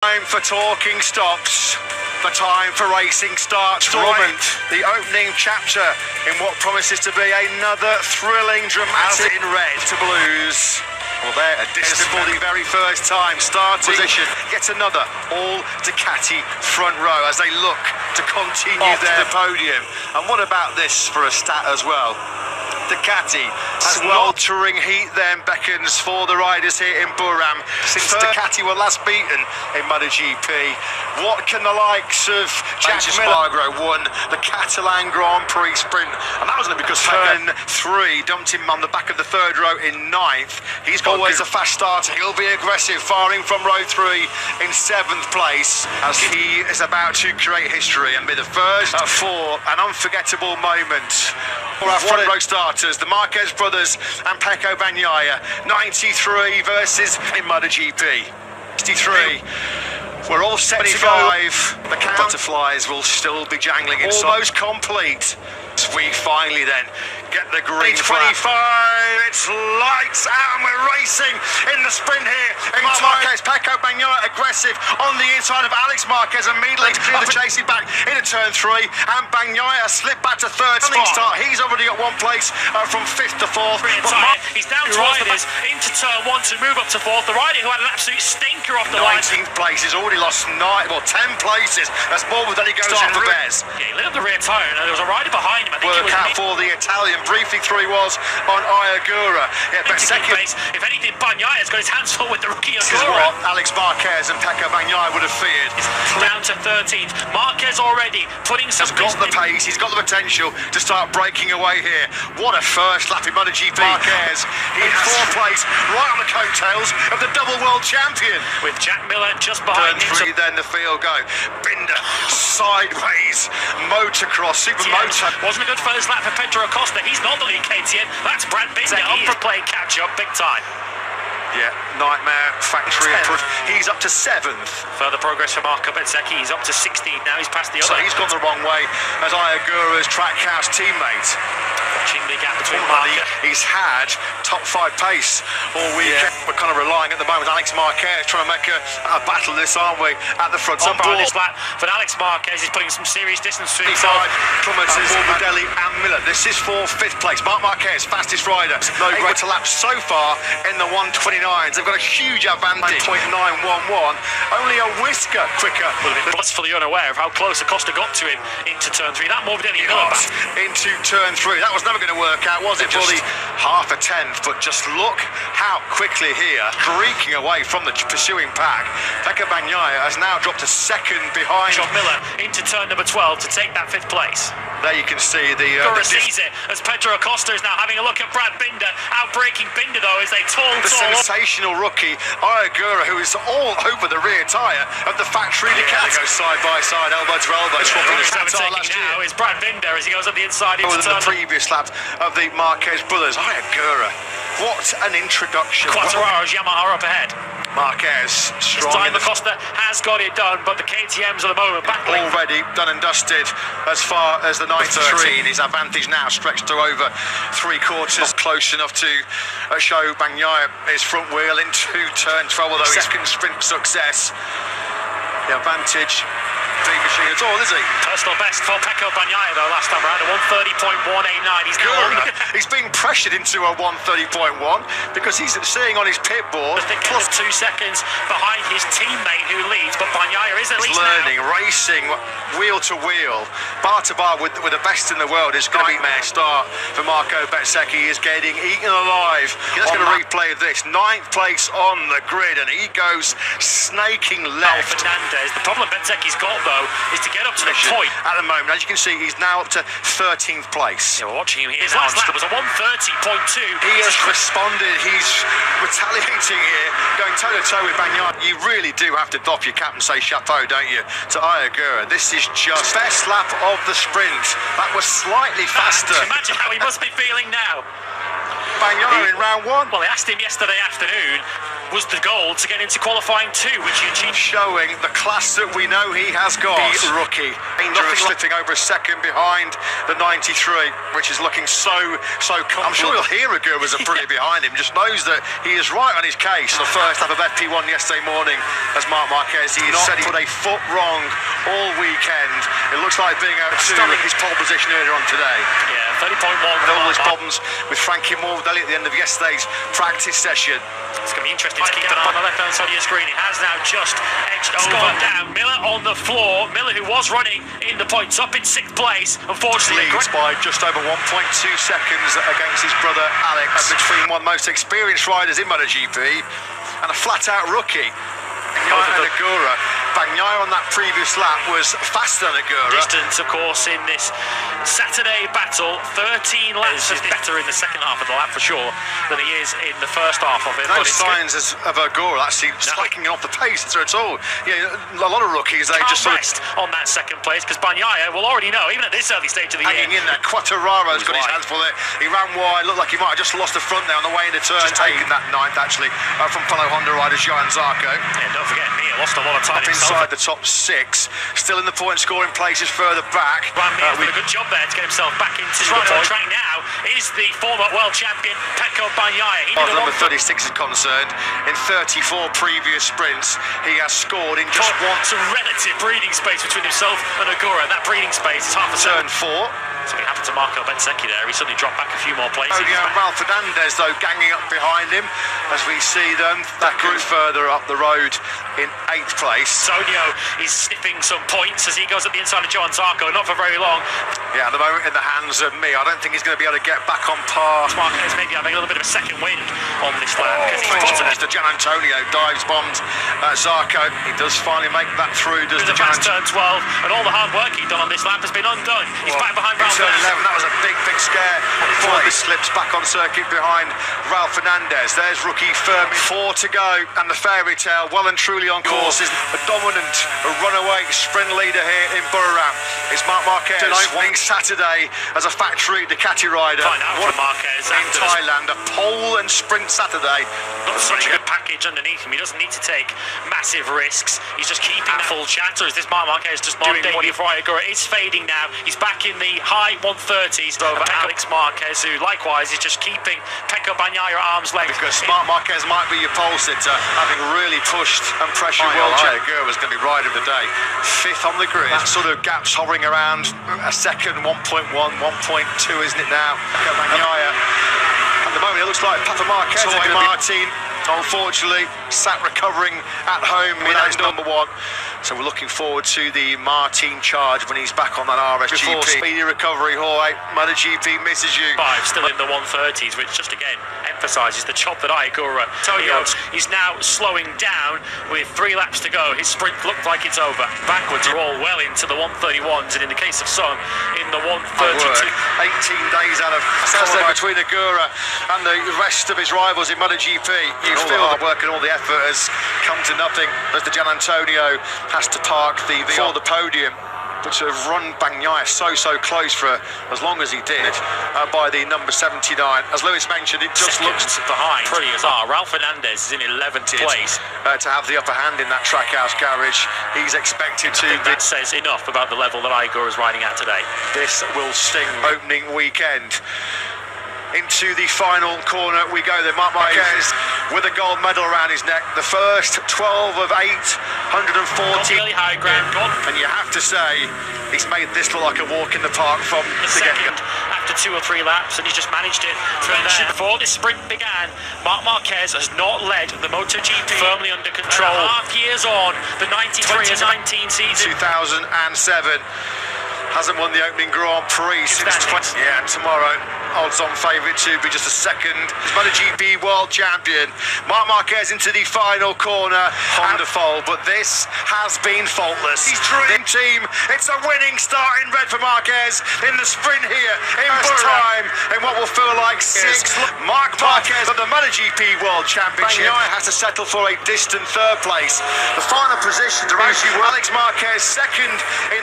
Time for talking stops. The time for racing starts. Right, the opening chapter in what promises to be another thrilling, dramatic in red to blues. Well, they're a distance for the very first time. Starting position, yet another all Ducati front row as they look to continue their podium. And what about this for a stat as well? Ducati has weltering heat then beckons for the riders here in Buriram since Ducati were last beaten in MotoGP. What can the likes of Jack Miller won the Catalan Grand Prix sprint, and that was only because turn 3 dumped him on the back of the third row in 9th. He's always a fast starter. He'll be aggressive, firing from row 3 in 7th place as he is about to create history and be the first for an unforgettable moment for our front row starters, the Marquez brothers and Pecco Bagnaia. 93 versus in MotoGP. 63. We're all set to go. The butterflies will still be jangling inside. Almost complete. We finally then get the green 25. It's lights out and we're racing in the sprint here. Marquez, Pecco Bagnaia aggressive on the inside of Alex Marquez, immediately clear the chasing back into turn 3, and Bagnaia slipped back to 3rd spot. He's already got 1 place from 5th to 4th. He's down to riders into turn 1 to move up to 4th. The rider who had an absolute stinker off the line. 19th place. He's already lost 10 places. That's more than he goes in for Bez. Yeah, he lit up the rear tyre and there was a rider behind him. I think Work out for the Italian. Briefly through he was on Iagura. Yeah, but second. If anything, Bagnaia's got his hands full with the rookie Agura. This is what Alex Marquez and Pecco Bagnaia would have feared. He's down to 13th. Marquez already putting some. He's got the pace. He's got the potential to start breaking away here. What a first lap in MotoGP. Marquez. He has 4th place right on the coattails of the double world champion. With Jack Miller just behind him. Turn 3, then the field go. Binder sideways. Motocross, supermoto. Wasn't a good first lap for Pedro Acosta. He's not the lead KTM. That's Brad Binder. He's playing catch up big time. Yeah, nightmare factory approach. He's up to 7th. Further progress for Marco Bezzecchi. He's up to 16th now. He's past the other. So he's gone the wrong way as Iagura's Trackhouse teammate. Watching the gap between Marquez. He's had top 5 pace all weekend. We're kind of relying at the moment. Alex Marquez trying to make a battle of this, aren't we? At the front. On this lap, but Alex Marquez is putting some serious distance to himself. Kilometres Morbidelli and Miller. This is for 5th place. Marc Marquez, fastest rider. No greater lap so far in the 129s. They've got a huge advantage. 9.911. Only a whisker quicker. Would have been blissfully unaware of how close Acosta got to him into turn 3. That Morbidelli Miller into turn 3. That was never going to work out, was it? For the half a 10th, but just look how quickly here, streaking away from the pursuing pack. Pecco Bagnaia has now dropped to 2nd behind John Miller into turn number 12 to take that 5th place. There you can see the sees it as Pedro Acosta is now having a look at Brad Binder, outbreaking Binder though as they tall sensational rookie Iagura, who is all over the rear tyre of the factory Ducati. They go side by side, elbow to elbow. Now is Brad Binder as he goes up the inside into the previous lap of the Marquez brothers. Iagura, what an introduction. Quattro's Yamaha up ahead. Marquez strong. This time Acosta has got it done, but the KTMs at the moment battling. Already done and dusted as far as the 913. His advantage now stretched to over 3/4. Close enough to show Bagnaia his front wheel into turn 12, although his second sprint success. The advantage. Machine at all, is he? Personal best for Pecco Bagnaia though last time around, a 130.189. He's good. He's being pressured into a 130.1 because he's seeing on his pit board. Plus 2 seconds behind his teammate who leads, but Bagnaia is at least learning, racing, wheel to wheel, bar to bar with the best in the world. Is going to be a start for Marco Bezzecchi. He is getting eaten alive. He's going to replay this. 9th place on the grid, and he goes snaking left. Fernandez. The problem Bezzecchi's got though is to get up to the point. At the moment, as you can see, he's now up to 13th place. Yeah, we're watching him here. His last lap was a 130.2. He has responded. He's retaliating here, going toe-to-toe with Bagnaia. You really do have to doff your cap and say chapeau, don't you, to Iagura. This is just best lap of the sprint. That was slightly faster. Imagine how he must be feeling now. Bagnaia in round one. Well, they asked him yesterday afternoon, was the goal to get into qualifying 2, which he achieved. Showing the class that we know he has got. The rookie. Dangerous, slipping over a second behind the 93, which is looking so comfortable. I'm sure you'll hear Agura's pretty behind him, just knows that he is right on his case. The first lap of FP1 yesterday morning, as Marc Marquez, he said he put a foot wrong all weekend. It looks like being able to his pole position earlier on today. Yeah, 30.1. All his problems with Frankie Morbidelli at the end of yesterday's practice session. It's going to be interesting to keep an eye on the left-hand side of your screen. It has now just edged over down. Miller on the floor. Miller, who was running in the points, up in 6th place. Unfortunately, leads by just over 1.2 seconds against his brother Alex. Between one of the most experienced riders in MotoGP and a flat-out rookie. And Agura. Bagnaia on that previous lap was faster than Agura. Distance, of course, in this Saturday battle. 13 laps is better in the second half of the lap for sure than he is in the first half of it. No signs of Agura actually slacking off the pace at all. Yeah, a lot of rookies, they just rest on that second place because Bagnaia will already know, even at this early stage of the hanging year. In there. Quattarara's got his hands full there. He ran wide, looked like he might have just lost the front there on the way into turn. Just taken that 9th actually from fellow Honda rider Johan Zarco. Yeah, don't forget, Mia lost a lot of time inside the top 6, still in the point scoring places further back. Mia's done a good job there to get himself back into the point. Track now is the former world champion Pecco Bagnaia. As far as number 36 is concerned, in 34 previous sprints, he has scored in just one. Some relative breathing space between himself and Agura. That breathing space is half a turn 4. Something happened to Marco Bezzecchi there. He suddenly dropped back a few more places. Ralph Fernandez, though, ganging up behind him as we see them that group further up the road in 8th place. Sonio is sniffing some points as he goes at the inside of Johan Zarco, not for very long. Yeah, at the moment in the hands of me. I don't think he's going to be able to get back on par. Marquez maybe having a little bit of a second wind on this lap. Mr. Gian Antonio dives bombed Zarco. He does finally make that through. Does the fast turn 12, and all the hard work he'd done on this lap has been undone. He's back behind Ralph. Turn 11, that was a big scare before he slips back on circuit behind Ralph Fernandez. There's rookie Fermi. 4 to go, and the fairy tale well and truly on course. Is a dominant, a runaway sprint leader here in Buriram. It's Marc Marquez winning Saturday as a factory Ducati rider. Find out from Marquez in Thailand, a pole and sprint Saturday. Got such a good package underneath him. He doesn't need to take massive risks. He's just keeping that full chatter. Is this Marc Marquez just doing what he Agura is fading now. He's back in the high 130s over Alex Marquez, who likewise is just keeping Pecco Bagnaia at arm's length. Because Marc Marquez might be your pole sitter, having really pushed and pressured world champion. Agura was going to be rider of the day. 5th on the grid. That sort of gap's hovering around a second, 1.1, 1.2, isn't it now? Bagnaia. At the moment, it looks like Papa Marquez and Martin, unfortunately, sat recovering at home in number 1. So we're looking forward to the Martin charge when he's back on that RSGP. Before speedy recovery, Jorge, MotoGP misses you. 5 still in the 130s, which just again emphasises the job that Agura. Antonio is now slowing down with 3 laps to go. His sprint looked like it's over. Backwards are all well into the 131s, and in the case of some, in the 132. 18 days out of between Agura and the rest of his rivals in MotoGP. You feel the work and all the effort has come to nothing as the Gian Antonio has to park before the podium. But to have run Bagnaia so close for as long as he did by the number 79. As Lewis mentioned, it just looks behind. Pretty bizarre. Ralph Fernandez is in 11th place. To have the upper hand in that trackhouse garage, he's expected to. That says enough about the level that Agura is riding at today. This will sting opening weekend. Into the final corner we go there. Marc Marquez with a gold medal around his neck. The first 12 of 814. Really high ground. And you have to say, he's made this look like a walk in the park from the second after 2 or 3 laps, and he's just managed it from there. Before this sprint began, Marc Marquez has not led the MotoGP firmly under control. 2.5 years on, the 93-19 season. 2007. Hasn't won the opening Grand Prix since 20. Yeah, and tomorrow, odds-on favourite to be just a second. MotoGP world champion. Marc Marquez into the final corner. Honda fold, but this has been faultless. His dream team. It's a winning start in red for Marquez in the sprint here in Buriram in what will feel like 6. Marc Marquez of the MotoGP World Championship. Bagnaia has to settle for a distant 3rd place. The final position to Alex Marquez, 2nd in